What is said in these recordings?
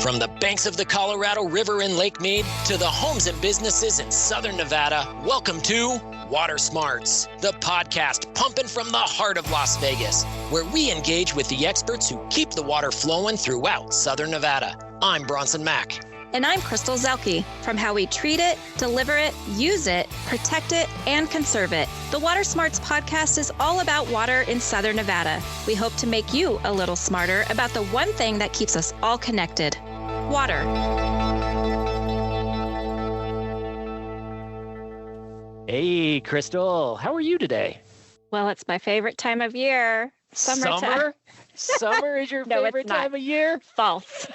From the banks of the Colorado River in Lake Mead to the homes and businesses in Southern Nevada, welcome to Water Smarts, the podcast pumping from the heart of Las Vegas, where we engage with the experts who keep the water flowing throughout Southern Nevada. I'm Bronson Mack. And I'm Zuelke. From how we treat it, deliver it, use it, protect it, and conserve it, the Water Smarts podcast is all about water in Southern Nevada. We hope to make you a little smarter about the one thing that keeps us all connected: water. Hey, Crystal, how are you today? Well, it's my favorite time of year. Summertime. Summer is your favorite time of year? False.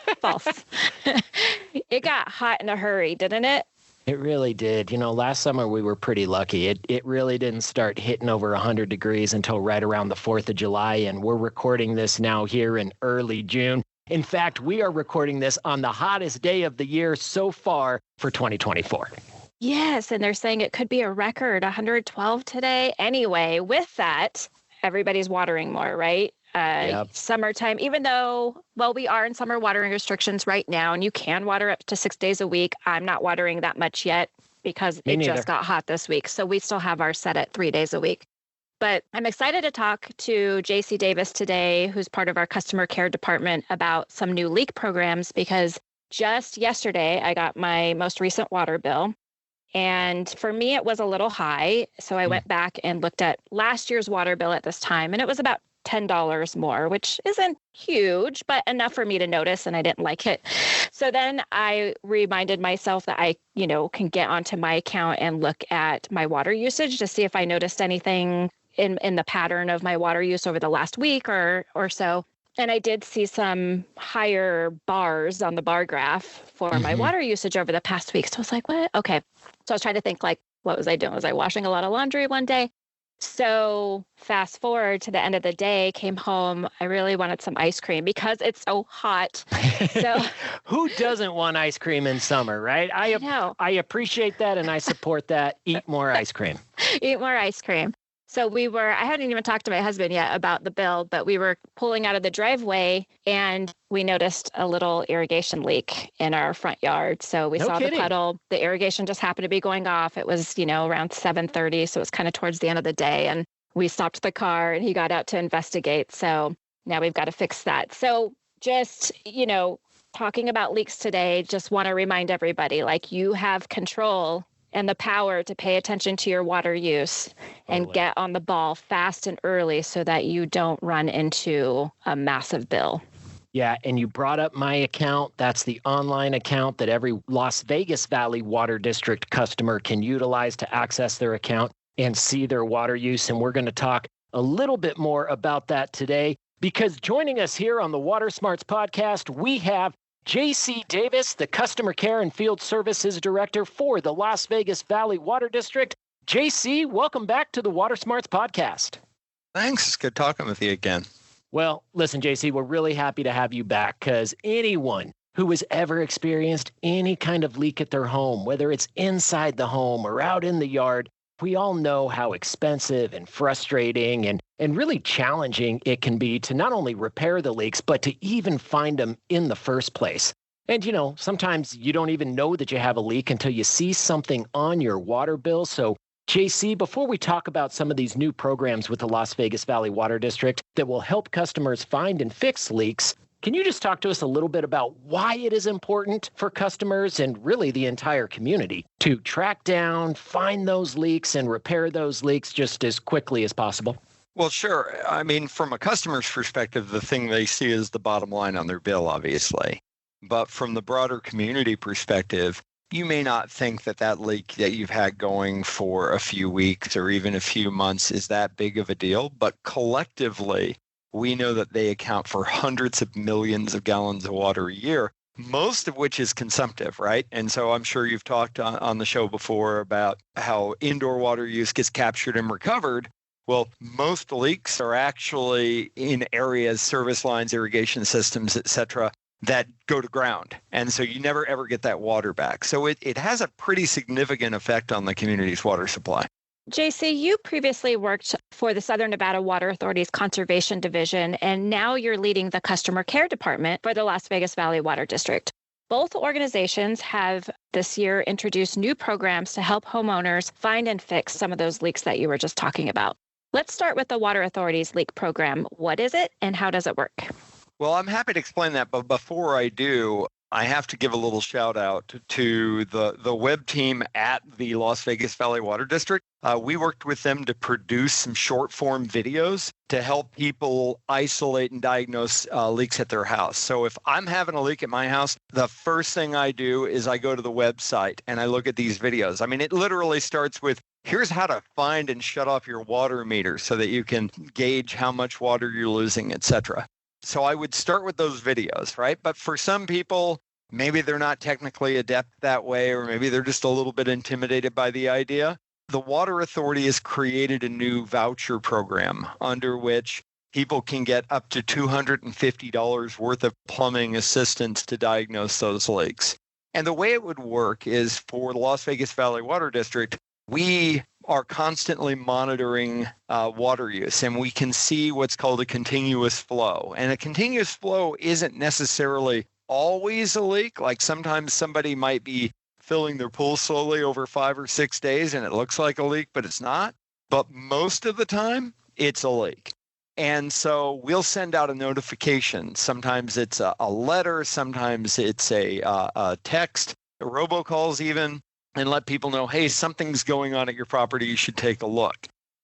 It got hot in a hurry, didn't it? It really did. You know, last summer we were pretty lucky. It really didn't start hitting over 100 degrees until right around the 4th of July, and we're recording this now here in early June. In fact, we are recording this on the hottest day of the year so far for 2024. Yes, and they're saying it could be a record 112 today. Anyway, with that, everybody's watering more, right? Yep. Summertime, even though, well, we are in summer watering restrictions right now, and you can water up to 6 days a week. I'm not watering that much yet because Me neither. Just got hot this week. So we still have ours set at 3 days a week. But I'm excited to talk to JC Davis today, who's part of our customer care department, about some new leak programs, because just yesterday I got my most recent water bill. And for me, it was a little high. So I went back and looked at last year's water bill at this time, and it was about $10 more, which isn't huge, but enough for me to notice, and I didn't like it. So then I reminded myself that I, can get onto my account and look at my water usage to see if I noticed anything in the pattern of my water use over the last week or so. And I did see some higher bars on the bar graph for my water usage over the past week. So I was like, what? Okay. So I was trying to think, what was I doing? Was I washing a lot of laundry one day? So fast forward to the end of the day, came home. I really wanted some ice cream because it's so hot. So who doesn't want ice cream in summer, right? I know. I appreciate that and I support that. Eat more ice cream. Eat more ice cream. So I hadn't even talked to my husband yet about the bill, but we were pulling out of the driveway and we noticed a little irrigation leak in our front yard. So we saw the puddle. The irrigation just happened to be going off. It was, around 7:30. So it was kind of towards the end of the day. And we stopped the car and he got out to investigate. So now we've got to fix that. So just, talking about leaks today, just want to remind everybody, you have control and the power to pay attention to your water use and get on the ball fast and early so that you don't run into a massive bill. Yeah, and you brought up my account. That's the online account that every Las Vegas Valley Water District customer can utilize to access their account and see their water use. And we're going to talk a little bit more about that today, because joining us here on the Water Smarts podcast, we have JC Davis, the Customer Care and Field Services Director for the Las Vegas Valley Water District. JC, welcome back to the Water Smarts podcast. Thanks. It's good talking with you again. Well, listen, JC, we're really happy to have you back, because anyone who has ever experienced any kind of leak at their home, whether it's inside the home or out in the yard, we all know how expensive and frustrating and really challenging it can be to not only repair the leaks, but to even find them in the first place. And, sometimes you don't even know that you have a leak until you see something on your water bill. So, JC, before we talk about some of these new programs with the Las Vegas Valley Water District that will help customers find and fix leaks, can you just talk to us a little bit about why it is important for customers and really the entire community to track down, find those leaks, and repair those leaks just as quickly as possible? Well, sure. I mean, from a customer's perspective, the thing they see is the bottom line on their bill, obviously. But from the broader community perspective, you may not think that leak that you've had going for a few weeks or even a few months is that big of a deal. But collectively, we know that they account for hundreds of millions of gallons of water a year, most of which is consumptive, right? And so I'm sure you've talked on the show before about how indoor water use gets captured and recovered. Well, most leaks are actually in areas, service lines, irrigation systems, et cetera, that go to ground. And so you never, ever get that water back. So it has a pretty significant effect on the community's water supply. JC, you previously worked for the Southern Nevada Water Authority's Conservation Division, and now you're leading the Customer Care Department for the Las Vegas Valley Water District. Both organizations have this year introduced new programs to help homeowners find and fix some of those leaks that you were just talking about. Let's start with the Water Authority's leak program. What is it and how does it work? Well, I'm happy to explain that, but before I do, I have to give a little shout out to the web team at the Las Vegas Valley Water District. We worked with them to produce some short form videos to help people isolate and diagnose leaks at their house. So if I'm having a leak at my house, the first thing I do is I go to the website and I look at these videos. I mean, it literally starts with, here's how to find and shut off your water meter so that you can gauge how much water you're losing, etc. So I would start with those videos, right? But for some people, maybe they're not technically adept that way, or maybe they're just a little bit intimidated by the idea. The Water Authority has created a new voucher program under which people can get up to $250 worth of plumbing assistance to diagnose those leaks. And the way it would work is for the Las Vegas Valley Water District, we are constantly monitoring water use, and we can see what's called a continuous flow. And a continuous flow isn't necessarily always a leak. Like sometimes somebody might be filling their pool slowly over 5 or 6 days and it looks like a leak, but it's not. But most of the time, it's a leak. And so we'll send out a notification. Sometimes it's a letter, sometimes it's a text, robocalls even, and let people know, hey, something's going on at your property, you should take a look.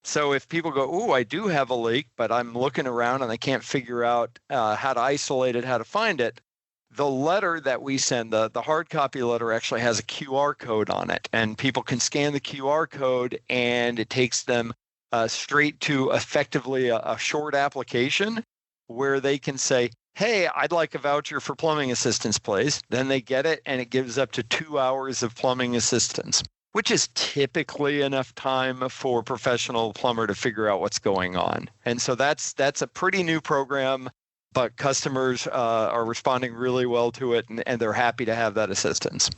So if people go, ooh, I do have a leak, but I'm looking around and I can't figure out how to isolate it, how to find it, the letter that we send, the hard copy letter actually has a QR code on it, and people can scan the QR code and it takes them straight to effectively a short application where they can say, hey, I'd like a voucher for plumbing assistance, please. Then they get it and it gives up to 2 hours of plumbing assistance, which is typically enough time for a professional plumber to figure out what's going on. And so that's a pretty new program, but customers are responding really well to it, and they're happy to have that assistance.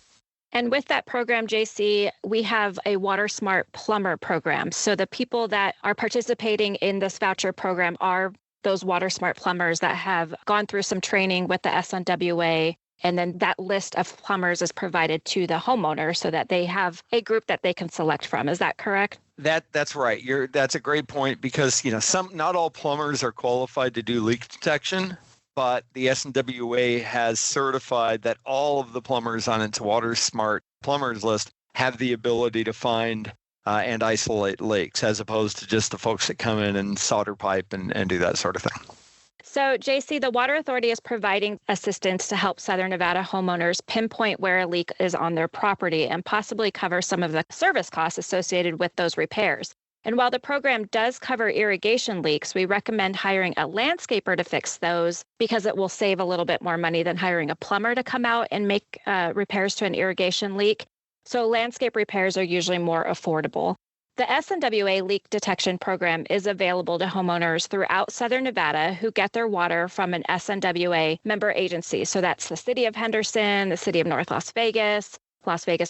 And with that program, JC, we have a Water Smart Plumber program. So the people that are participating in this voucher program are those Water Smart plumbers that have gone through some training with the SNWA. And then that list of plumbers is provided to the homeowner so that they have a group that they can select from. Is that correct? That's right. That's a great point because not all plumbers are qualified to do leak detection, but the SNWA has certified that all of the plumbers on its Water Smart plumbers list have the ability to find and isolate leaks, as opposed to just the folks that come in and solder pipe and do that sort of thing. So, JC, the Water Authority is providing assistance to help Southern Nevada homeowners pinpoint where a leak is on their property and possibly cover some of the service costs associated with those repairs. And while the program does cover irrigation leaks, we recommend hiring a landscaper to fix those because it will save a little bit more money than hiring a plumber to come out and make repairs to an irrigation leak. So landscape repairs are usually more affordable. The SNWA leak detection program is available to homeowners throughout Southern Nevada who get their water from an SNWA member agency. So that's the City of Henderson, the City of North Las Vegas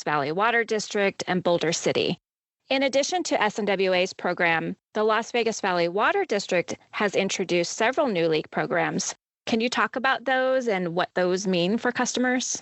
Valley Water District, and Boulder City. In addition to SNWA's program, the Las Vegas Valley Water District has introduced several new leak programs. Can you talk about those and what those mean for customers?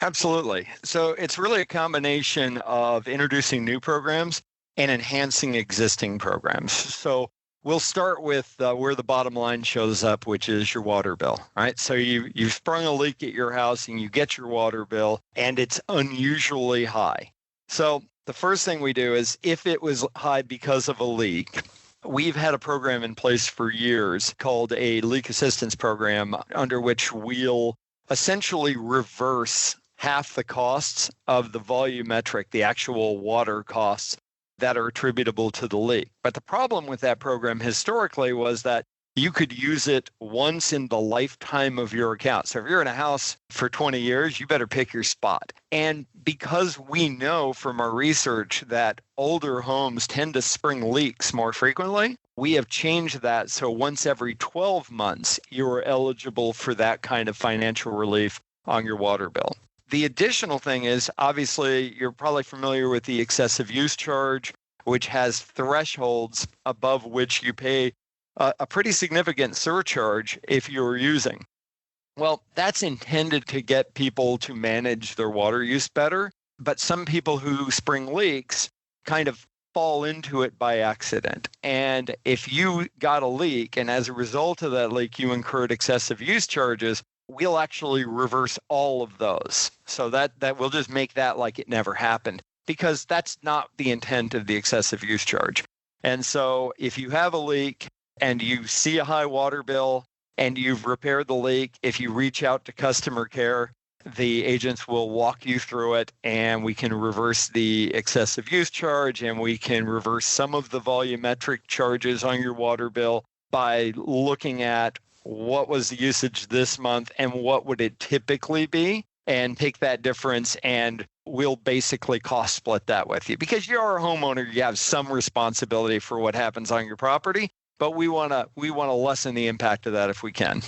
Absolutely. So it's really a combination of introducing new programs and enhancing existing programs. So we'll start with where the bottom line shows up, which is your water bill, right? So you've sprung a leak at your house and you get your water bill and it's unusually high. So the first thing we do is if it was high because of a leak, we've had a program in place for years called a leak assistance program under which we'll essentially reverse half the costs of the volumetric, the actual water costs that are attributable to the leak. But the problem with that program historically was that you could use it once in the lifetime of your account. So if you're in a house for 20 years, you better pick your spot. And because we know from our research that older homes tend to spring leaks more frequently, we have changed that so once every 12 months, you're eligible for that kind of financial relief on your water bill. The additional thing is, obviously, you're probably familiar with the excessive use charge, which has thresholds above which you pay a pretty significant surcharge if you're using. Well, that's intended to get people to manage their water use better. But some people who spring leaks kind of fall into it by accident. And if you got a leak and as a result of that leak, you incurred excessive use charges, we'll actually reverse all of those. So that we'll just make that like it never happened, because that's not the intent of the excessive use charge. And so if you have a leak and you see a high water bill and you've repaired the leak, if you reach out to customer care, the agents will walk you through it, and we can reverse the excessive use charge, and we can reverse some of the volumetric charges on your water bill by looking at what was the usage this month and what would it typically be, and take that difference, and we'll basically cost split that with you. Because you're a homeowner, you have some responsibility for what happens on your property, but we want to lessen the impact of that if we can.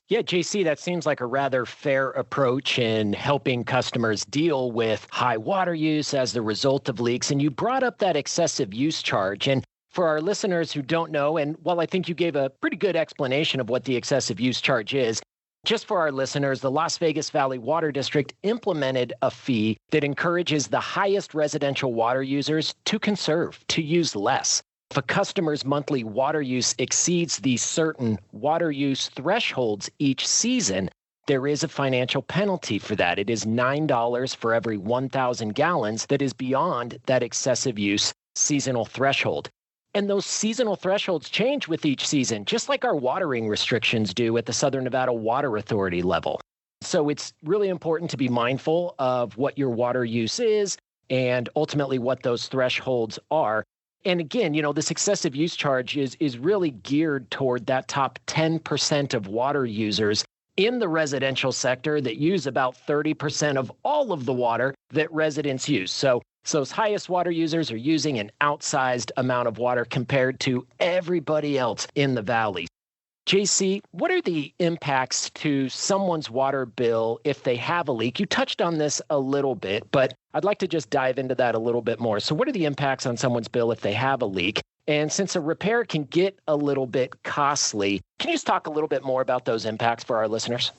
Yeah, JC, that seems like a rather fair approach in helping customers deal with high water use as the result of leaks. And you brought up that excessive use charge. And for our listeners who don't know, and while I think you gave a pretty good explanation of what the excessive use charge is, just for our listeners, the Las Vegas Valley Water District implemented a fee that encourages the highest residential water users to conserve, to use less. If a customer's monthly water use exceeds these certain water use thresholds each season, there is a financial penalty for that. It is $9 for every 1,000 gallons that is beyond that excessive use seasonal threshold. And those seasonal thresholds change with each season, just like our watering restrictions do at the Southern Nevada Water Authority level. So it's really important to be mindful of what your water use is and ultimately what those thresholds are. And again, this excessive use charge is really geared toward that top 10% of water users in the residential sector that use about 30% of all of the water that residents use. So those highest water users are using an outsized amount of water compared to everybody else in the valley. JC, what are the impacts to someone's water bill if they have a leak? You touched on this a little bit, but I'd like to just dive into that a little bit more. So what are the impacts on someone's bill if they have a leak? And since a repair can get a little bit costly, can you just talk a little bit more about those impacts for our listeners?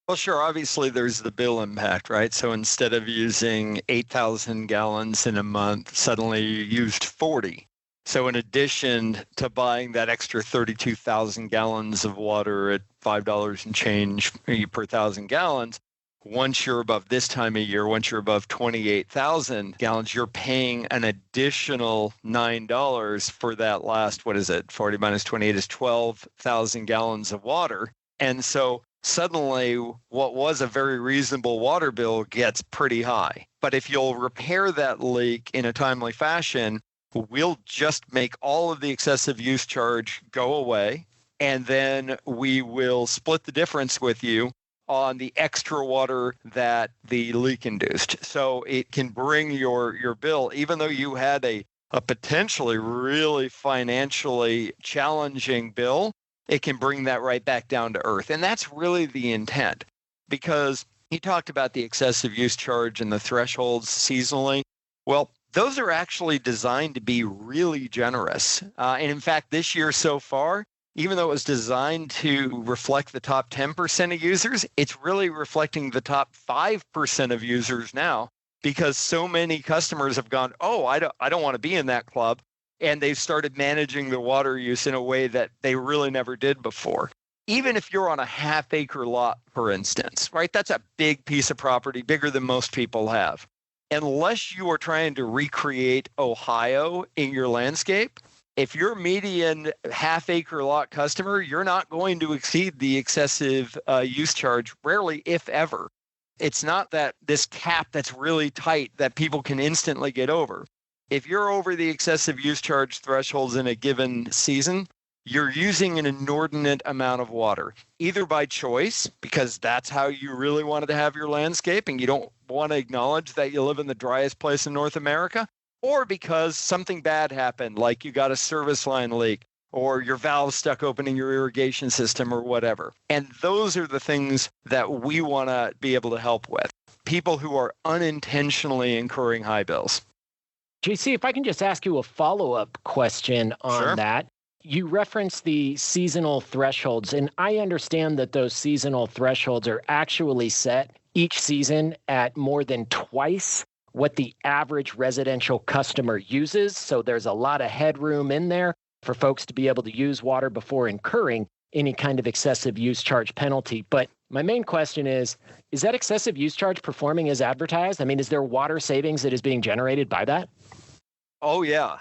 Well, sure. Obviously, there's the bill impact, right? So instead of using 8,000 gallons in a month, suddenly you used 40. So in addition to buying that extra 32,000 gallons of water at $5 and change per 1,000 gallons, once you're above this time of year, once you're above 28,000 gallons, you're paying an additional $9 for that last, 40 minus 28 is 12,000 gallons of water. And so suddenly what was a very reasonable water bill gets pretty high. But if you'll repair that leak in a timely fashion, we'll just make all of the excessive use charge go away, and then we will split the difference with you on the extra water that the leak induced. So it can bring your bill, even though you had a potentially really financially challenging bill, it can bring that right back down to earth. And that's really the intent, because you talked about the excessive use charge and the thresholds seasonally. Well, those are actually designed to be really generous. And in fact, this year so far, even though it was designed to reflect the top 10% of users, it's really reflecting the top 5% of users now, because so many customers have gone, oh, I don't want to be in that club. And they've started managing their water use in a way that they really never did before. Even if you're on a half-acre lot, for instance, right? That's a big piece of property, bigger than most people have. Unless you are trying to recreate Ohio in your landscape, if you're median half-acre lot customer, you're not going to exceed the excessive use charge, rarely, if ever. It's not that this cap that's really tight that people can instantly get over. If you're over the excessive use charge thresholds in a given season, you're using an inordinate amount of water, either by choice, because that's how you really wanted to have your landscape and you don't want to acknowledge that you live in the driest place in North America, or because something bad happened, like you got a service line leak or your valve stuck open in your irrigation system or whatever. And those are the things that we want to be able to help with. People who are unintentionally incurring high bills. JC, if I can just ask you a follow-up question on Sure. that. You referenced the seasonal thresholds, and I understand that those seasonal thresholds are actually set each season at more than twice what the average residential customer uses. So there's a lot of headroom in there for folks to be able to use water before incurring any kind of excessive use charge penalty. But my main question is that excessive use charge performing as advertised? I mean, is there water savings that is being generated by that? Oh, yeah,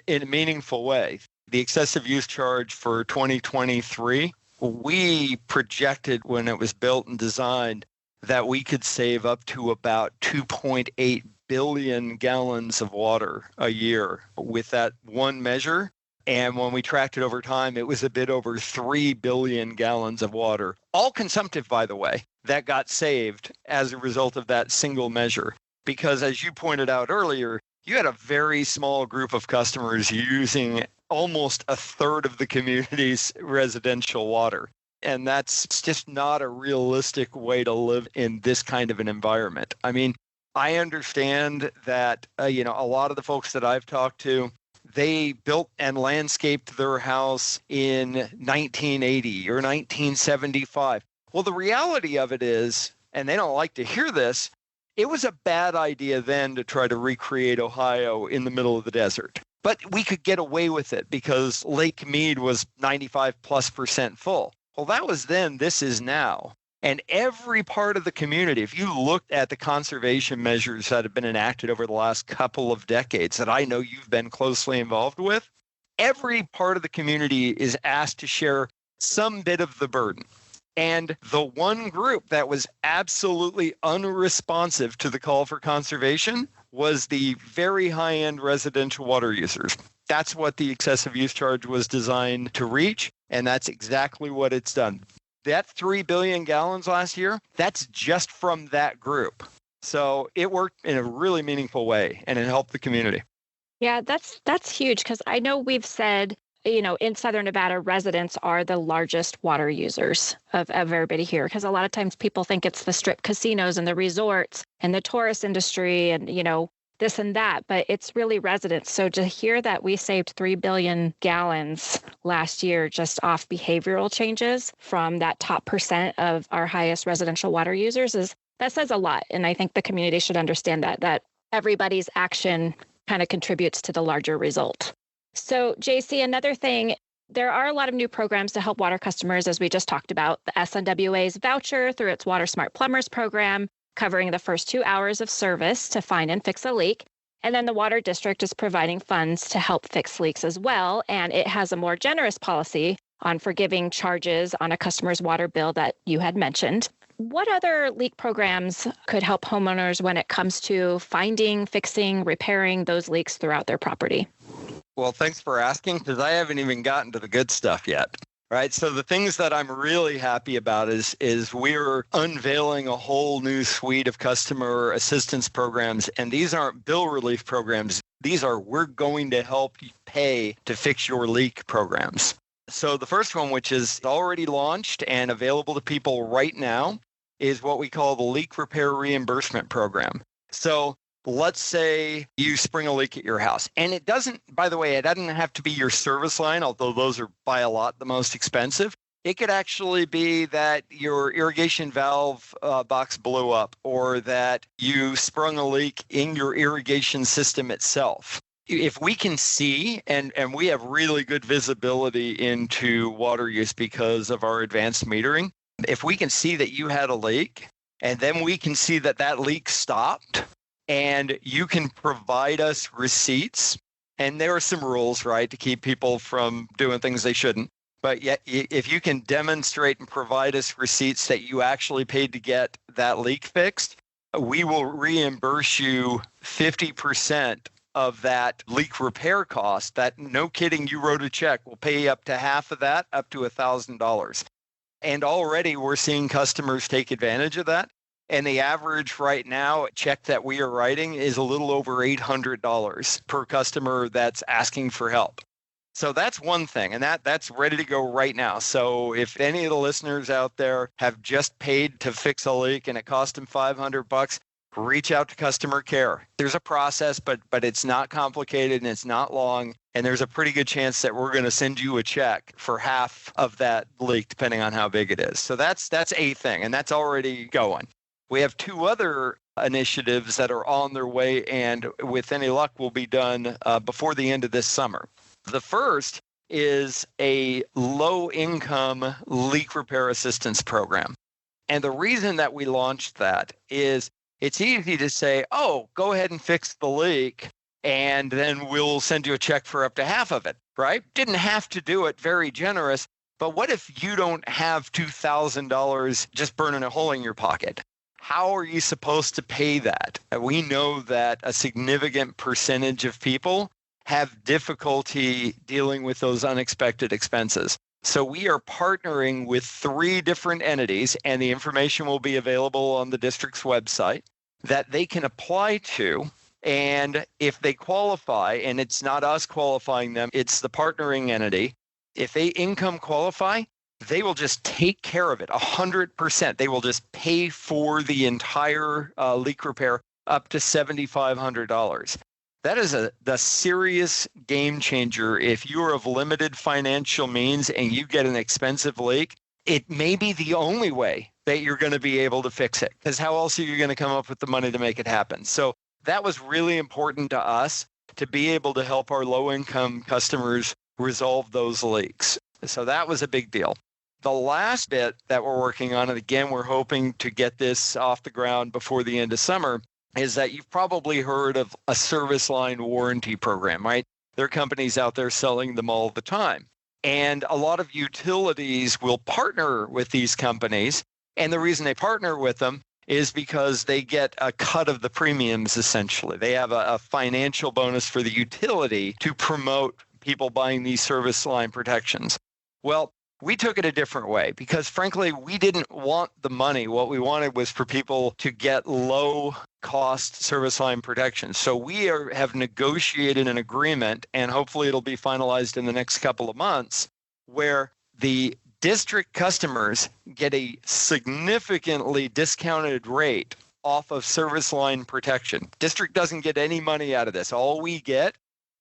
in a meaningful way. The excessive use charge for 2023, we projected when it was built and designed that we could save up to about 2.8 billion gallons of water a year with that one measure. And when we tracked it over time, it was a bit over 3 billion gallons of water, all consumptive, by the way, that got saved as a result of that single measure. Because as you pointed out earlier, you had a very small group of customers using almost a third of the community's residential water. And that's just not a realistic way to live in this kind of an environment. I mean, I understand that, a lot of the folks that I've talked to, they built and landscaped their house in 1980 or 1975. Well, the reality of it is, and they don't like to hear this, it was a bad idea then to try to recreate Ohio in the middle of the desert. But we could get away with it because Lake Mead was 95+% full. Well, that was then, this is now. And every part of the community, if you looked at the conservation measures that have been enacted over the last couple of decades that I know you've been closely involved with, every part of the community is asked to share some bit of the burden. And the one group that was absolutely unresponsive to the call for conservation was the very high-end residential water users. That's what the excessive use charge was designed to reach, and that's exactly what it's done. That 3 billion gallons last year, that's just from that group. So it worked in a really meaningful way, and it helped the community. Yeah, that's huge because I know we've said, in Southern Nevada, residents are the largest water users of everybody here because a lot of times people think it's the strip casinos and the resorts and the tourist industry and, this and that, but it's really residents. So to hear that we saved 3 billion gallons last year just off behavioral changes from that top percent of our highest residential water users that says a lot. And I think the community should understand that everybody's action kind of contributes to the larger result. So JC, another thing, there are a lot of new programs to help water customers, as we just talked about. The SNWA's voucher through its Water Smart Plumbers program, covering the first 2 hours of service to find and fix a leak. And then the Water District is providing funds to help fix leaks as well. And it has a more generous policy on forgiving charges on a customer's water bill that you had mentioned. What other leak programs could help homeowners when it comes to finding, fixing, repairing those leaks throughout their property? Well, thanks for asking, because I haven't even gotten to the good stuff yet. Right. So the things that I'm really happy about is we're unveiling a whole new suite of customer assistance programs. And these aren't bill relief programs. These are we're going to help you pay to fix your leak programs. So the first one, which is already launched and available to people right now, is what we call the Leak Repair Reimbursement Program. So let's say you spring a leak at your house. And it doesn't have to be your service line, although those are by a lot the most expensive. It could actually be that your irrigation valve box blew up or that you sprung a leak in your irrigation system itself. If we can see, and we have really good visibility into water use because of our advanced metering, if we can see that you had a leak and then we can see that leak stopped, and you can provide us receipts. And there are some rules, right, to keep people from doing things they shouldn't. But yet, if you can demonstrate and provide us receipts that you actually paid to get that leak fixed, we will reimburse you 50% of that leak repair cost. That, no kidding, you wrote a check. We'll pay you up to half of that, up to $1,000. And already we're seeing customers take advantage of that. And the average right now check that we are writing is a little over $800 per customer that's asking for help. So that's one thing, and that's ready to go right now. So if any of the listeners out there have just paid to fix a leak and it cost them $500, reach out to customer care. There's a process, but it's not complicated and it's not long. And there's a pretty good chance that we're going to send you a check for half of that leak, depending on how big it is. So that's a thing, and that's already going. We have two other initiatives that are on their way, and with any luck, will be done before the end of this summer. The first is a low-income leak repair assistance program. And the reason that we launched that is it's easy to say, oh, go ahead and fix the leak, and then we'll send you a check for up to half of it, right? Didn't have to do it, very generous. But what if you don't have $2,000 just burning a hole in your pocket? How are you supposed to pay that? We know that a significant percentage of people have difficulty dealing with those unexpected expenses. So we are partnering with 3 different entities, and the information will be available on the district's website, that they can apply to. And if they qualify, and it's not us qualifying them, it's the partnering entity, if they income qualify, they will just take care of it 100%. They will just pay for the entire leak repair up to $7,500. That is the serious game changer. If you're of limited financial means and you get an expensive leak, it may be the only way that you're going to be able to fix it, because how else are you going to come up with the money to make it happen? So that was really important to us, to be able to help our low-income customers resolve those leaks. So that was a big deal. The last bit that we're working on, and again, we're hoping to get this off the ground before the end of summer, is that you've probably heard of a service line warranty program, right? There are companies out there selling them all the time. And a lot of utilities will partner with these companies. And the reason they partner with them is because they get a cut of the premiums, essentially. They have a financial bonus for the utility to promote people buying these service line protections. Well, we took it a different way because, frankly, we didn't want the money. What we wanted was for people to get low-cost service line protection. So we have negotiated an agreement, and hopefully it'll be finalized in the next couple of months, where the district customers get a significantly discounted rate off of service line protection. District doesn't get any money out of this. All we get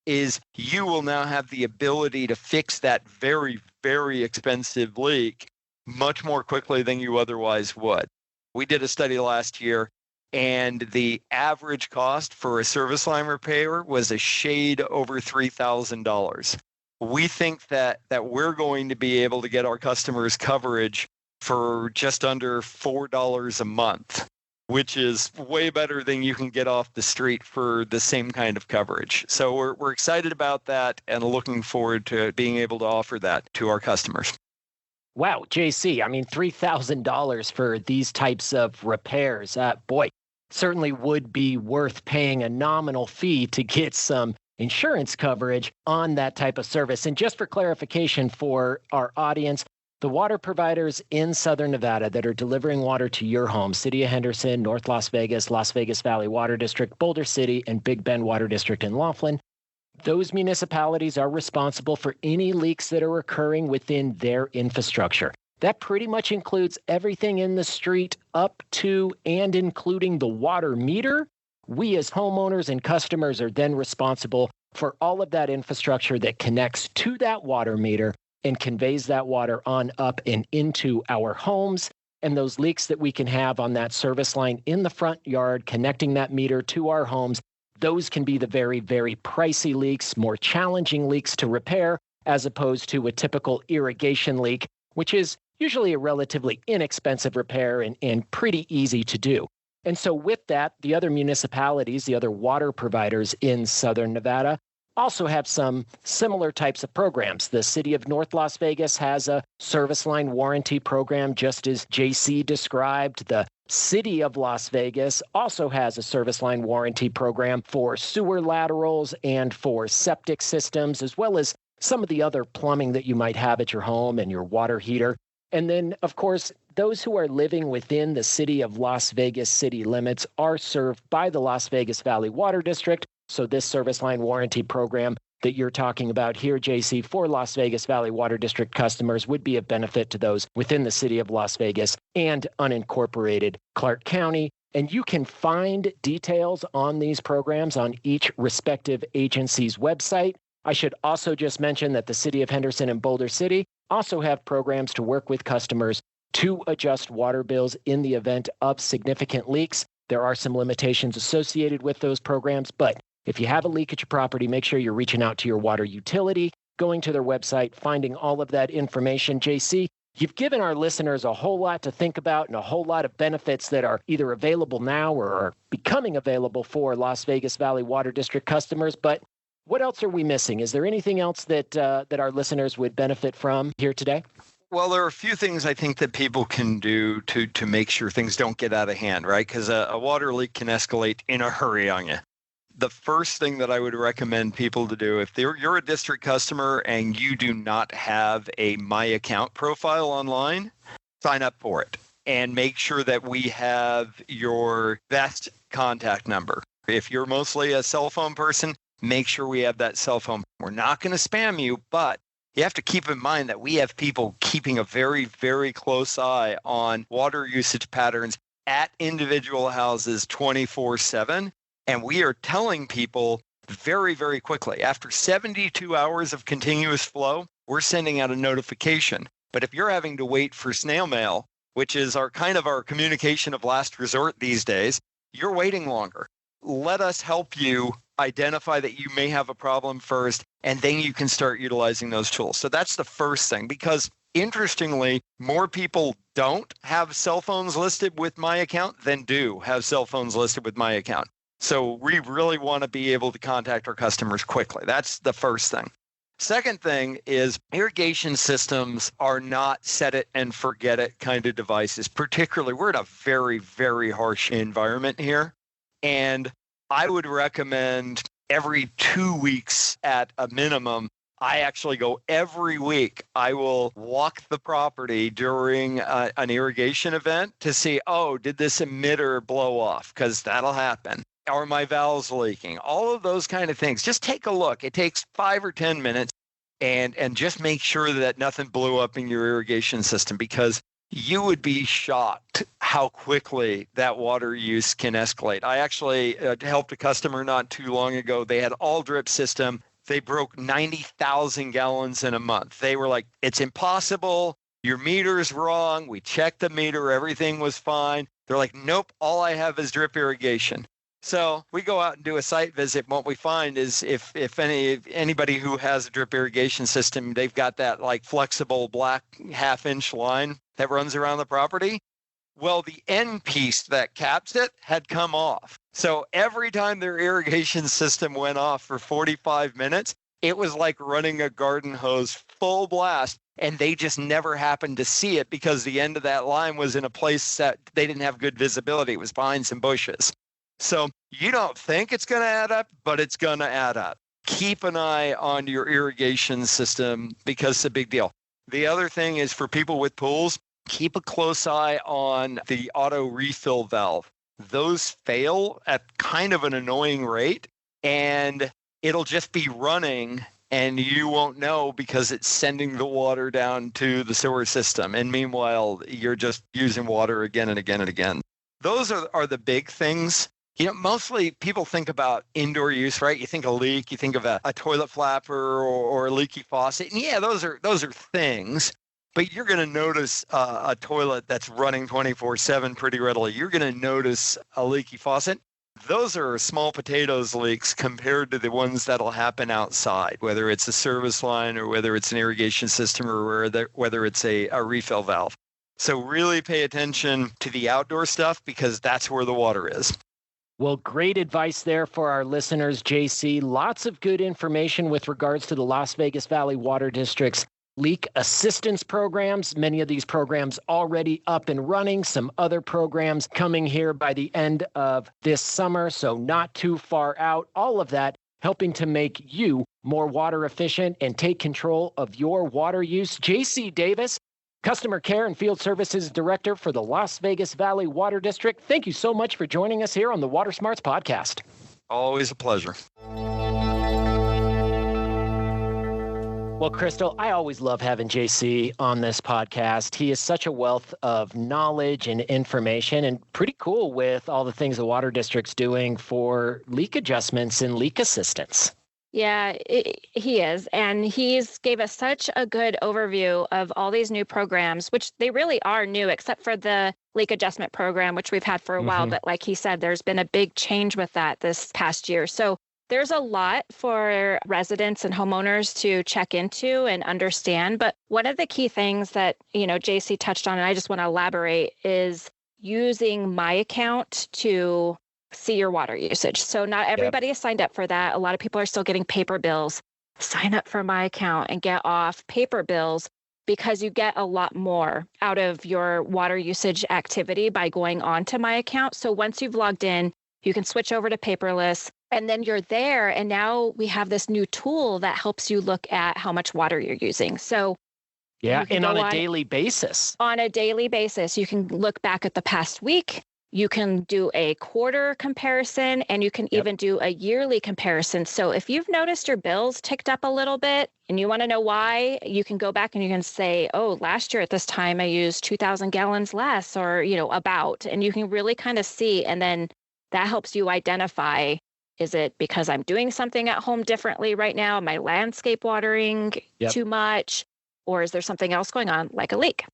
is you will now have the ability to fix that very, very expensive leak much more quickly than you otherwise would. We did a study last year, and the average cost for a service line repair was a shade over $3,000. We think that we're going to be able to get our customers coverage for just under $4 a month, which is way better than you can get off the street for the same kind of coverage. So we're excited about that and looking forward to being able to offer that to our customers. Wow, JC, I mean, $3,000 for these types of repairs, boy, certainly would be worth paying a nominal fee to get some insurance coverage on that type of service. And just for clarification for our audience, the water providers in Southern Nevada that are delivering water to your home, City of Henderson, North Las Vegas Valley Water District, Boulder City, and Big Bend Water District in Laughlin, those municipalities are responsible for any leaks that are occurring within their infrastructure. That pretty much includes everything in the street up to and including the water meter. We as homeowners and customers are then responsible for all of that infrastructure that connects to that water meter and conveys that water on up and into our homes. And those leaks that we can have on that service line in the front yard, connecting that meter to our homes, those can be the very, very pricey leaks, more challenging leaks to repair, as opposed to a typical irrigation leak, which is usually a relatively inexpensive repair and pretty easy to do. And so with that, the other municipalities, the other water providers in Southern Nevada also have some similar types of programs. The City of North Las Vegas has a service line warranty program, just as JC described. The City of Las Vegas also has a service line warranty program for sewer laterals and for septic systems, as well as some of the other plumbing that you might have at your home and your water heater. And then, of course, those who are living within the City of Las Vegas city limits are served by the Las Vegas Valley Water District. So this service line warranty program that you're talking about here, JC, for Las Vegas Valley Water District customers would be of benefit to those within the City of Las Vegas and unincorporated Clark County, And you can find details on these programs on each respective agency's website. I should also just mention that the City of Henderson and Boulder City also have programs to work with customers to adjust water bills in the event of significant leaks. There are some limitations associated with those programs, but if you have a leak at your property, make sure you're reaching out to your water utility, going to their website, finding all of that information. JC, you've given our listeners a whole lot to think about and a whole lot of benefits that are either available now or are becoming available for Las Vegas Valley Water District customers. But what else are we missing? Is there anything else that our listeners would benefit from here today? Well, there are a few things I think that people can do to make sure things don't get out of hand, right? Because a water leak can escalate in a hurry on you. The first thing that I would recommend people to do, if you're a district customer and you do not have a My Account profile online, sign up for it and make sure that we have your best contact number. If you're mostly a cell phone person, make sure we have that cell phone. We're not going to spam you, but you have to keep in mind that we have people keeping a very, very close eye on water usage patterns at individual houses 24/7. And we are telling people very, very quickly, after 72 hours of continuous flow, we're sending out a notification. But if you're having to wait for snail mail, which is our communication of last resort these days, you're waiting longer. Let us help you identify that you may have a problem first, and then you can start utilizing those tools. So that's the first thing, because interestingly, more people don't have cell phones listed with My Account than do have cell phones listed with My Account. So we really want to be able to contact our customers quickly. That's the first thing. Second thing is irrigation systems are not set it and forget it kind of devices. Particularly, we're in a very, very harsh environment here. And I would recommend every 2 weeks at a minimum. I actually go every week. I will walk the property during an irrigation event to see, did this emitter blow off? Because that'll happen. Are my valves leaking? All of those kind of things. Just take a look. It takes 5 or 10 minutes and just make sure that nothing blew up in your irrigation system, because you would be shocked how quickly that water use can escalate. I actually helped a customer not too long ago. They had all drip system. They broke 90,000 gallons in a month. They were like, it's impossible. Your meter's wrong. We checked the meter. Everything was fine. They're like, nope, all I have is drip irrigation. So we go out and do a site visit. What we find is if anybody who has a drip irrigation system, they've got that like flexible black 1/2-inch line that runs around the property. Well, the end piece that caps it had come off. So every time their irrigation system went off for 45 minutes, it was like running a garden hose full blast. And they just never happened to see it because the end of that line was in a place that they didn't have good visibility. It was behind some bushes. So you don't think it's going to add up, but it's going to add up. Keep an eye on your irrigation system because it's a big deal. The other thing is for people with pools, keep a close eye on the auto refill valve. Those fail at kind of an annoying rate, and it'll just be running and you won't know because it's sending the water down to the sewer system. And meanwhile, you're just using water again and again and again. Those are the big things. Mostly people think about indoor use, right? You think a leak, you think of a toilet flapper or a leaky faucet. And yeah, those are things. But you're going to notice a toilet that's running 24/7 pretty readily. You're going to notice a leaky faucet. Those are small potatoes leaks compared to the ones that'll happen outside, whether it's a service line or whether it's an irrigation system or whether it's a refill valve. So really pay attention to the outdoor stuff because that's where the water is. Well, great advice there for our listeners, JC. Lots of good information with regards to the Las Vegas Valley Water District's leak assistance programs. Many of these programs already up and running. Some other programs coming here by the end of this summer, so not too far out. All of that helping to make you more water efficient and take control of your water use. JC Davis, Customer Care and Field Services Director for the Las Vegas Valley Water District. Thank you so much for joining us here on the Water Smarts Podcast. Always a pleasure. Well, Crystal, I always love having JC on this podcast. He is such a wealth of knowledge and information, and pretty cool with all the things the water district's doing for leak adjustments and leak assistance. Yeah, he is. And he's gave us such a good overview of all these new programs, which they really are new, except for the leak adjustment program, which we've had for a while. But like he said, there's been a big change with that this past year. So there's a lot for residents and homeowners to check into and understand. But one of the key things that, JC touched on, and I just want to elaborate, is using My Account to see your water usage. So not everybody is signed up for that. A lot of people are still getting paper bills. Sign up for My Account and get off paper bills, because you get a lot more out of your water usage activity by going on to My Account. So once you've logged in, you can switch over to paperless, and then you're there. And now we have this new tool that helps you look at how much water you're using. So and on a daily basis. On a daily basis, you can look back at the past week. You can do a quarter comparison, and you can even do a yearly comparison. So if you've noticed your bills ticked up a little bit and you want to know why, you can go back and you can say, oh, last year at this time, I used 2,000 gallons less, or, and you can really kind of see. And then that helps you identify, is it because I'm doing something at home differently right now? Am I landscape watering too much? Or is there something else going on, like a leak?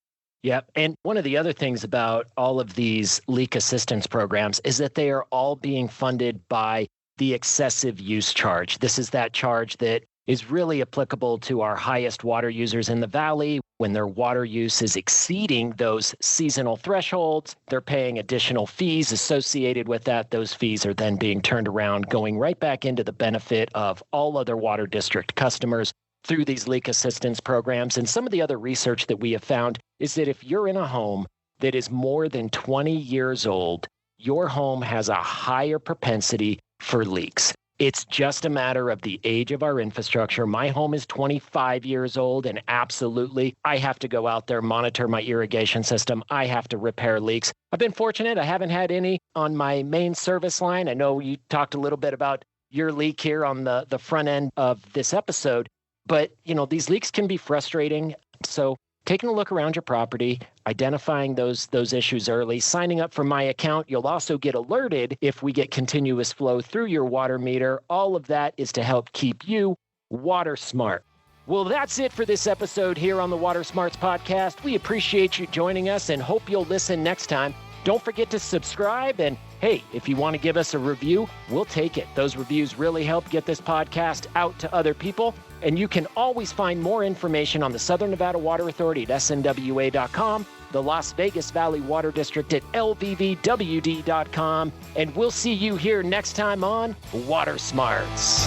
Yep. And one of the other things about all of these leak assistance programs is that they are all being funded by the excessive use charge. This is that charge that is really applicable to our highest water users in the valley. When their water use is exceeding those seasonal thresholds, they're paying additional fees associated with that. Those fees are then being turned around, going right back into the benefit of all other water district customers through these leak assistance programs. And some of the other research that we have found is that if you're in a home that is more than 20 years old, your home has a higher propensity for leaks. It's just a matter of the age of our infrastructure. My home is 25 years old, and absolutely, I have to go out there, monitor my irrigation system. I have to repair leaks. I've been fortunate. I haven't had any on my main service line. I know you talked a little bit about your leak here on the front end of this episode, but these leaks can be frustrating. So taking a look around your property, identifying those issues early, signing up for My Account. You'll also get alerted if we get continuous flow through your water meter. All of that is to help keep you water smart. Well, that's it for this episode here on the Water Smarts podcast. We appreciate you joining us and hope you'll listen next time. Don't forget to subscribe, and hey, if you want to give us a review, we'll take it. Those reviews really help get this podcast out to other people. And you can always find more information on the Southern Nevada Water Authority at snwa.com, the Las Vegas Valley Water District at LVVWD.com, and we'll see you here next time on Water Smarts.